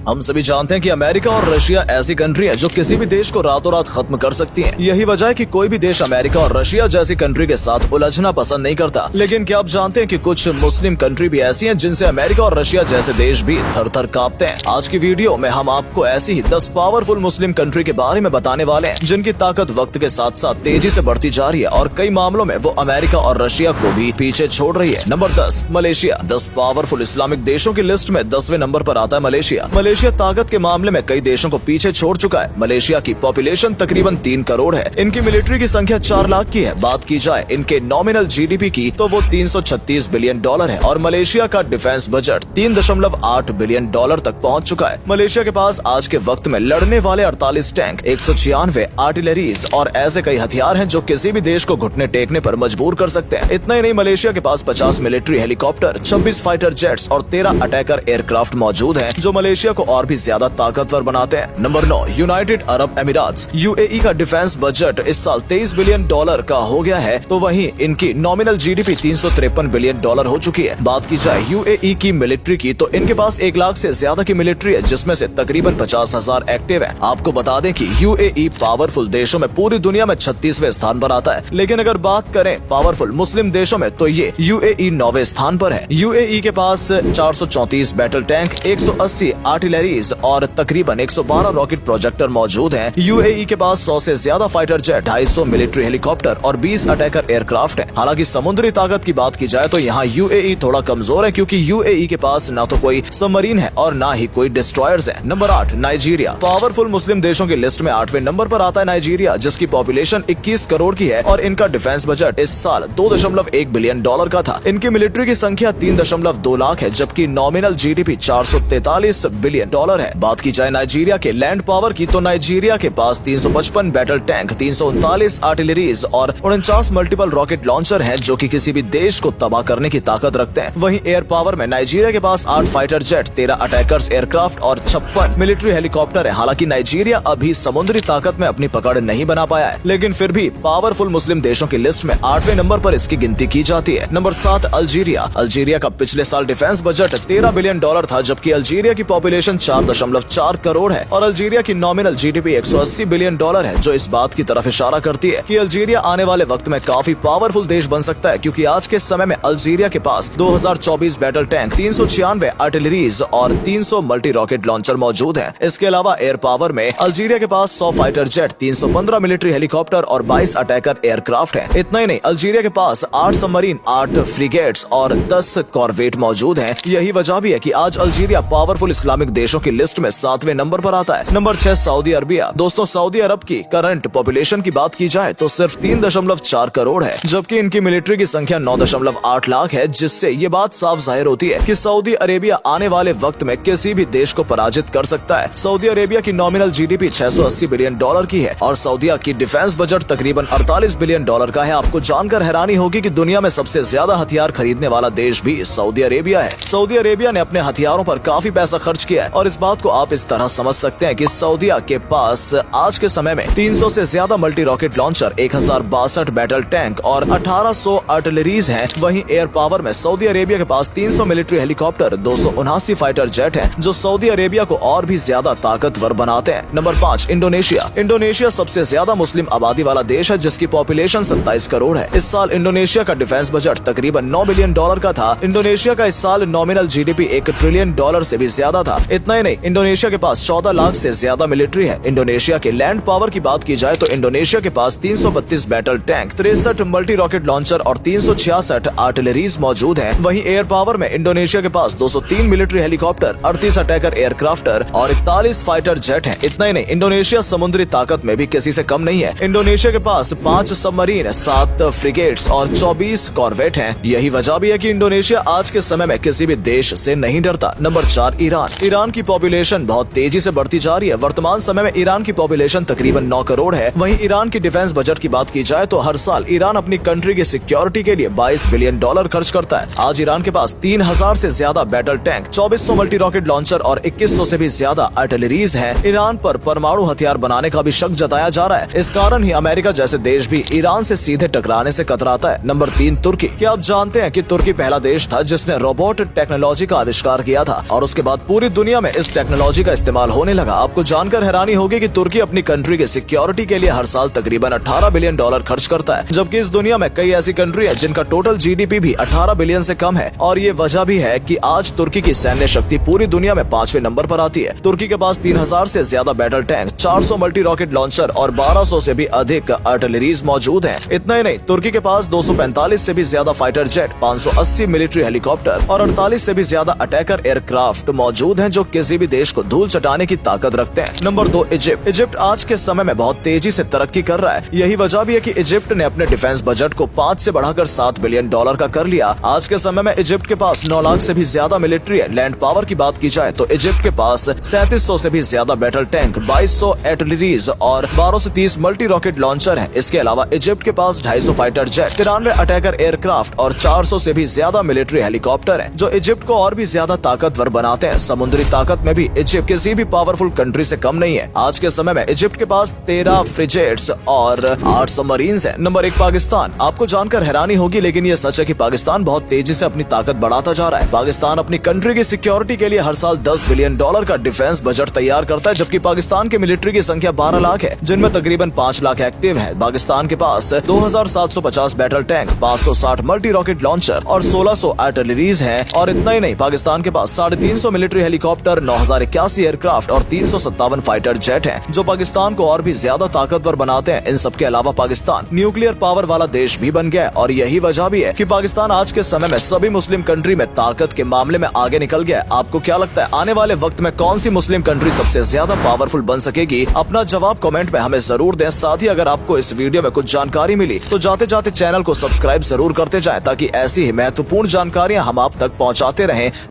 हम सभी जानते हैं कि अमेरिका और रशिया ऐसी कंट्री है जो किसी भी देश को रातों रात खत्म कर सकती है। यही वजह है कि कोई भी देश अमेरिका और रशिया जैसी कंट्री के साथ उलझना पसंद नहीं करता। लेकिन क्या आप जानते हैं कि कुछ मुस्लिम कंट्री भी ऐसी हैं जिनसे अमेरिका और रशिया जैसे देश भी थर थर कांपते हैं। आज की वीडियो में हम आपको ऐसी ही 10 पावरफुल मुस्लिम कंट्री के बारे में बताने वाले हैं जिनकी ताकत वक्त के साथ साथ तेजी से बढ़ती जा रही है और कई मामलों में वो अमेरिका और रशिया को भी पीछे छोड़ रही है। Number 10, Malaysia. 10 पावरफुल इस्लामिक देशों की लिस्ट में 10वें नंबर पर आता है मलेशिया। मलेशिया ताकत के मामले में कई देशों को पीछे छोड़ चुका है। मलेशिया की पॉपुलेशन तकरीबन 3 करोड़ है। इनकी मिलिट्री की संख्या 4 लाख की है। बात की जाए इनके नॉमिनल जीडीपी की तो वो 336 बिलियन डॉलर है और मलेशिया का डिफेंस बजट 3.8 बिलियन डॉलर तक पहुंच चुका है। मलेशिया के पास आज के वक्त में लड़ने वाले 48 टैंक, 196 आर्टिलरीज और ऐसे कई हथियार हैं जो किसी भी देश को घुटने टेकने पर मजबूर कर सकते हैं। इतना ही नहीं, मलेशिया के पास 50 मिलिट्री हेलीकॉप्टर, 26 फाइटर जेट्स और 13 अटैकर एयरक्राफ्ट मौजूद हैं जो मलेशिया को और भी ज्यादा ताकतवर बनाते हैं। नंबर 9, यूनाइटेड अरब अमीरात। यूएई का डिफेंस बजट इस साल 23 बिलियन डॉलर का हो गया है तो वहीं इनकी नॉमिनल जीडीपी 353 बिलियन डॉलर हो चुकी है। बात की जाए यूएई की मिलिट्री की तो इनके पास 1 लाख से ज्यादा की मिलिट्री है जिसमें से तकरीबन 50,000 एक्टिव है। आपको बता दें कि यूएई पावरफुल देशों में पूरी दुनिया में 36वें स्थान पर आता है। लेकिन अगर बात करें पावरफुल मुस्लिम देशों में तो ये यूएई 9वें स्थान पर है। यूएई के पास 434 बैटल टैंक, 180 आर्टिलरीज और तकरीबन 112 रॉकेट प्रोजेक्टर मौजूद हैं। यूएई के पास 100 से ज्यादा फाइटर जेट, 250 मिलिट्री हेलीकॉप्टर और 20 अटैकर एयरक्राफ्ट हैं। हालांकि समुद्री ताकत की बात की जाए तो यहाँ यूएई थोड़ा कमजोर है क्योंकि यूएई के पास ना तो कोई सबमरीन है और ना ही कोई डिस्ट्रॉयर्स है। Number 8, Nigeria. पावरफुल मुस्लिम देशों की लिस्ट में 8वें नंबर पर आता है नाइजीरिया, जिसकी पॉपुलेशन 21 करोड़ की है और इनका डिफेंस बजट इस साल 2.1 बिलियन डॉलर का था। इनकी मिलिट्री की संख्या 3.2 लाख है जबकि नॉमिनल जीडीपी 443 बिलियन डॉलर है। बात की जाए नाइजीरिया के लैंड पावर की तो नाइजीरिया के पास 355 बैटल टैंक, 339 आर्टिलरीज और 49 मल्टीपल रॉकेट लॉन्चर हैं जो कि किसी भी देश को तबाह करने की ताकत रखते हैं। वहीं एयर पावर में नाइजीरिया के पास 8 फाइटर जेट, 13 अटैकर्स एयरक्राफ्ट और 56 मिलिट्री हेलीकॉप्टर है। हालांकि नाइजीरिया अभी समुद्री ताकत में अपनी पकड़ नहीं बना पाया है लेकिन फिर भी पावरफुल मुस्लिम देशों की लिस्ट में 8वें नंबर पर इसकी गिनती की जाती है। Number 7, Algeria. अल्जीरिया का पिछले साल डिफेंस बजट 13 बिलियन डॉलर था जबकि अल्जीरिया की पॉपुलेशन 4.4 करोड़ है और अल्जीरिया की नॉमिनल जीडीपी 180 बिलियन डॉलर है जो इस बात की तरफ इशारा करती है कि अल्जीरिया आने वाले वक्त में काफी पावरफुल देश बन सकता है क्योंकि आज के समय में अल्जीरिया के पास 2024 बैटल टैंक, 396 आर्टिलरीज और 300 मल्टी रॉकेट लॉन्चर मौजूद हैं। इसके अलावा एयर पावर में अल्जीरिया के पास 100 फाइटर जेट, 315 मिलिट्री हेलीकॉप्टर और 22 अटैकर एयरक्राफ्ट है। इतना ही नहीं, अल्जीरिया के पास 8 सबमरीन, 8 फ्रिगेट्स और 10 कॉर्वेट मौजूद हैं। यही वजह भी है कि आज अल्जीरिया पावरफुल इस्लामिक देशों की लिस्ट में 7वें नंबर पर आता है। Number 6, Saudi Arabia. दोस्तों, सऊदी अरब की करंट पॉपुलेशन की बात की जाए तो सिर्फ 3.4 करोड़ है जबकि इनकी मिलिट्री की संख्या 9.8 लाख है, जिससे ये बात साफ जाहिर होती है कि सऊदी अरेबिया आने वाले वक्त में किसी भी देश को पराजित कर सकता है। सऊदी अरेबिया की नॉमिनल जीडीपी 680 बिलियन डॉलर की है और सऊदीया की डिफेंस बजट तकरीबन 48 बिलियन डॉलर का है। आपको जानकर हैरानी होगी कि दुनिया में सबसे ज्यादा हथियार खरीदने वाला देश भी सऊदी अरेबिया है। सऊदी अरेबिया ने अपने हथियारों पर काफी पैसा खर्च किया है और इस बात को आप इस तरह समझ सकते हैं कि सऊदीया के पास आज के समय में 300 से ज्यादा multi rocket launcher, 1062 battle tank और 1800 आर्टिलरीज हैं। वहीं एयर पावर में सऊदी अरेबिया के पास 300 मिलिट्री हेलीकॉप्टर, 279 फाइटर जेट हैं जो सऊदी अरेबिया को और भी ज्यादा ताकतवर बनाते हैं। Number 5, Indonesia. इंडोनेशिया सबसे ज्यादा मुस्लिम आबादी वाला देश है जिसकी पॉपुलेशन 27 करोड़ है। इस साल इंडोनेशिया का डिफेंस बजट तकरीबन 9 बिलियन डॉलर का था। इंडोनेशिया का इस साल नॉमिनल जीडीपी 1 ट्रिलियन डॉलर से भी ज्यादा था। इतना ही नहीं, इंडोनेशिया के पास 14 लाख से ज्यादा मिलिट्री है। इंडोनेशिया के लैंड पावर की बात की जाए तो इंडोनेशिया के पास 332 battle tank, 63 multi rocket launcher और 366 आर्टिलरीज मौजूद हैं। वहीं एयर पावर में इंडोनेशिया के पास 203 मिलिट्री हेलीकॉप्टर, 38 अटैकर एयरक्राफ्टर और 41 फाइटर जेट हैं। इतना ही नहीं, इंडोनेशिया समुद्री ताकत में भी किसी से कम नहीं है। इंडोनेशिया के पास 5 सबमरीन, 7 फ्रिगेट्स और 24 कॉर्वेट हैं। यही वजह भी है कि इंडोनेशिया आज के समय में किसी भी देश से नहीं डरता। Number 4, Iran. ईरान की पॉपुलेशन बहुत तेजी से बढ़ती जा रही है। वर्तमान समय में ईरान की पॉपुलेशन तकरीबन 9 करोड़ है। वहीं ईरान की डिफेंस बजट की बात की जाए तो हर साल ईरान अपनी कंट्री की सिक्योरिटी के लिए 22 बिलियन डॉलर खर्च करता है। आज ईरान के पास 3000 से ज्यादा battle tank, 2400 multi rocket launcher और 2100 से भी ज्यादा आर्टिलरीज हैं। ईरान पर परमाणु हथियार बनाने का भी शक जताया जा रहा है। इस कारण ही अमेरिका जैसे देश भी ईरान से सीधे टकराने से कतराता है। नंबर 3, तुर्की। क्या आप जानते हैं कि तुर्की पहला देश था जिसने रोबोट टेक्नोलॉजी का आविष्कार किया था और उसके बाद पूरी दुनिया दुनिया में इस टेक्नोलॉजी का इस्तेमाल होने लगा। आपको जानकर हैरानी होगी कि तुर्की अपनी कंट्री के सिक्योरिटी के लिए हर साल तकरीबन 18 बिलियन डॉलर खर्च करता है, जबकि इस दुनिया में कई ऐसी कंट्री है जिनका टोटल जीडीपी भी 18 बिलियन से कम है। और ये वजह भी है कि आज तुर्की की सैन्य शक्ति पूरी दुनिया में 5वें नंबर पर आती है। तुर्की के पास 3000 से ज्यादा battle tank, 400 multi rocket launcher और 1200 से भी अधिक आर्टिलरीज मौजूद हैं। इतना ही नहीं, तुर्की के पास 245 से भी ज्यादा फाइटर जेट, 580 मिलिट्री हेलीकॉप्टर और 48 से भी ज्यादा अटैकर एयरक्राफ्ट मौजूद हैं, जो किसी भी देश को धूल चटाने की ताकत रखते हैं। Number 2, Egypt. इजिप्ट आज के समय में बहुत तेजी से तरक्की कर रहा है। यही वजह भी है कि इजिप्ट ने अपने डिफेंस बजट को 5 से बढ़ाकर 7 बिलियन डॉलर का कर लिया। आज के समय में इजिप्ट के पास 9 लाख से भी ज्यादा मिलिट्री है। लैंड पावर की बात की जाए तो इजिप्ट के पास 3700 से भी ज्यादा बैटल टैंक, 2200 आर्टिलरीज और 12 से 30 मल्टी रॉकेट लॉन्चर हैं। इसके अलावा इजिप्ट के पास 250 फाइटर जेट, 93 अटैकर एयरक्राफ्ट और 400 से भी ज्यादा मिलिट्री हेलीकॉप्टर हैं, जो इजिप्ट को और भी ज्यादा ताकतवर बनाते हैं। समुद्री ताकत में भी इजिप्ट किसी भी पावरफुल कंट्री से कम नहीं है। आज के समय में इजिप्ट के पास 13 फ्रिगेट्स और 8 सबमरीन्स हैं। नंबर 1, पाकिस्तान। आपको जानकर हैरानी होगी, लेकिन ये सच है कि पाकिस्तान बहुत तेजी से अपनी ताकत बढ़ाता जा रहा है। पाकिस्तान अपनी कंट्री की सिक्योरिटी के लिए हर साल 10 बिलियन डॉलर का डिफेंस बजट तैयार करता है, जबकि पाकिस्तान की मिलिट्री की संख्या 12 लाख है, जिनमें तकरीबन 5 लाख एक्टिव है। पाकिस्तान के पास 2750 battle tank, 560 multi rocket launcher और 1600 आर्टिलरीज हैं। और इतना ही नहीं, पाकिस्तान के पास 350 मिलिट्री हेलीकॉप्टर, 9081 एयरक्राफ्ट और 357 फाइटर जेट हैं, जो पाकिस्तान को और भी ज्यादा ताकतवर बनाते हैं। इन सब के अलावा पाकिस्तान न्यूक्लियर पावर वाला देश भी बन गया है, और यही वजह भी है कि पाकिस्तान आज के समय में सभी मुस्लिम कंट्री में ताकत के मामले में आगे निकल गया है। आपको क्या लगता है, आने वाले वक्त में कौन सी मुस्लिम कंट्री सबसे ज्यादा पावरफुल बन सकेगी? अपना जवाब कमेंट में हमें जरूर दें। साथ ही अगर आपको इस वीडियो में कुछ जानकारी मिली तो जाते जाते चैनल को सब्सक्राइब जरूर करते जाएं, ताकि ऐसी ही महत्वपूर्ण जानकारियां हम आप तक पहुंचाते रहें।